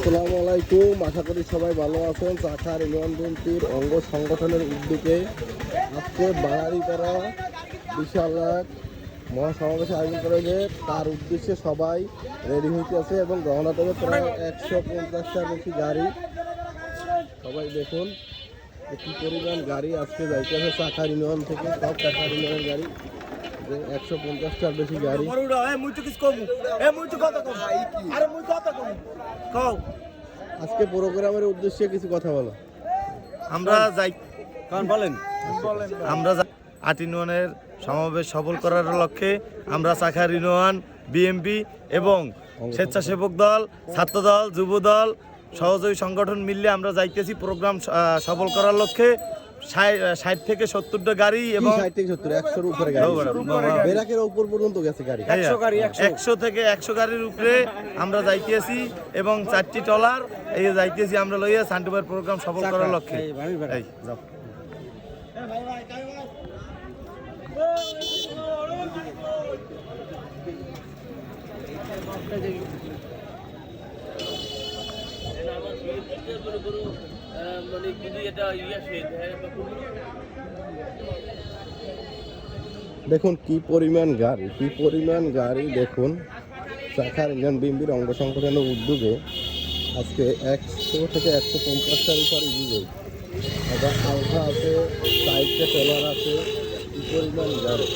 আসসালামু আলাইকুম, আশা করি সবাই ভালো আছেন। চাখার ইউনিয়ন বিএনপির অঙ্গ সংগঠনের উদ্যোগে আজকে বাঙালিপাড়া বিশাল এক মহাসমাবেশ আয়োজন করেছে। তার উদ্দেশ্যে সবাই রেডি হইতেছে এবং রওনা দেবে প্রায় 150টার বেশি গাড়ি। সবাই দেখুন কি পরিমাণ গাড়ি আজকে যাইতেছে চাখার ইউনিয়ন থেকে, সব চাখার ইউনিয়নের গাড়ি 150টার বেশি গাড়ি। আজকে প্রোগ্রামের উদ্দেশ্যে কিছু কথা বলো। আমরা যাই বলেন আমরা 8 ইউনিয়নের সমাবেশ সফল করার লক্ষ্যে আমরা চাখার ইউনিয়ন বিএমপি এবং স্বেচ্ছাসেবক দল, ছাত্র দল, যুব দল, সহযোগী সংগঠন মিললে আমরা যাইতেছি প্রোগ্রাম সফল করার লক্ষ্যে। 60 থেকে 70টা গাড়ি এবং 60 থেকে 70 100 এর উপরে গাড়ি, বেরাকের উপর পর্যন্ত গেছে গাড়ি। 100 থেকে 100 গাড়ির উপরে আমরা যাইতেছি এবং 4টি ট্রলার এই যাইতেছি আমরা লইয়া সান্টুবার প্রোগ্রাম সফল করার লক্ষ্যে। এই যাও দেখুন কি পরিমাণ গাড়ি দেখুন। চাখার ইউনিয়ন বিএনপির অঙ্গ সংগঠনের উদ্যোগে আজকে 100 থেকে 150টার উপরে ইউজ আবার আলফা আছে, সাইডে ট্রলার আছে, কি পরিমাণ গাড়ি।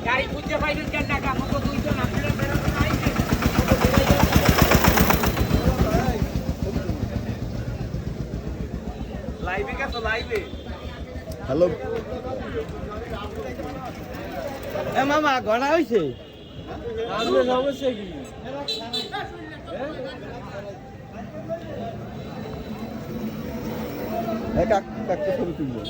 গাড়ি খুঁজে পাইলেন কেন টাকা মতো দুইজন আপনারা বেরোতে পাইছেন লাইভে কা তো লাইভে। হ্যালো এ মামা গণা হইছে আমাদের সমস্যা কি এক কাকতে ছবি তুলবো।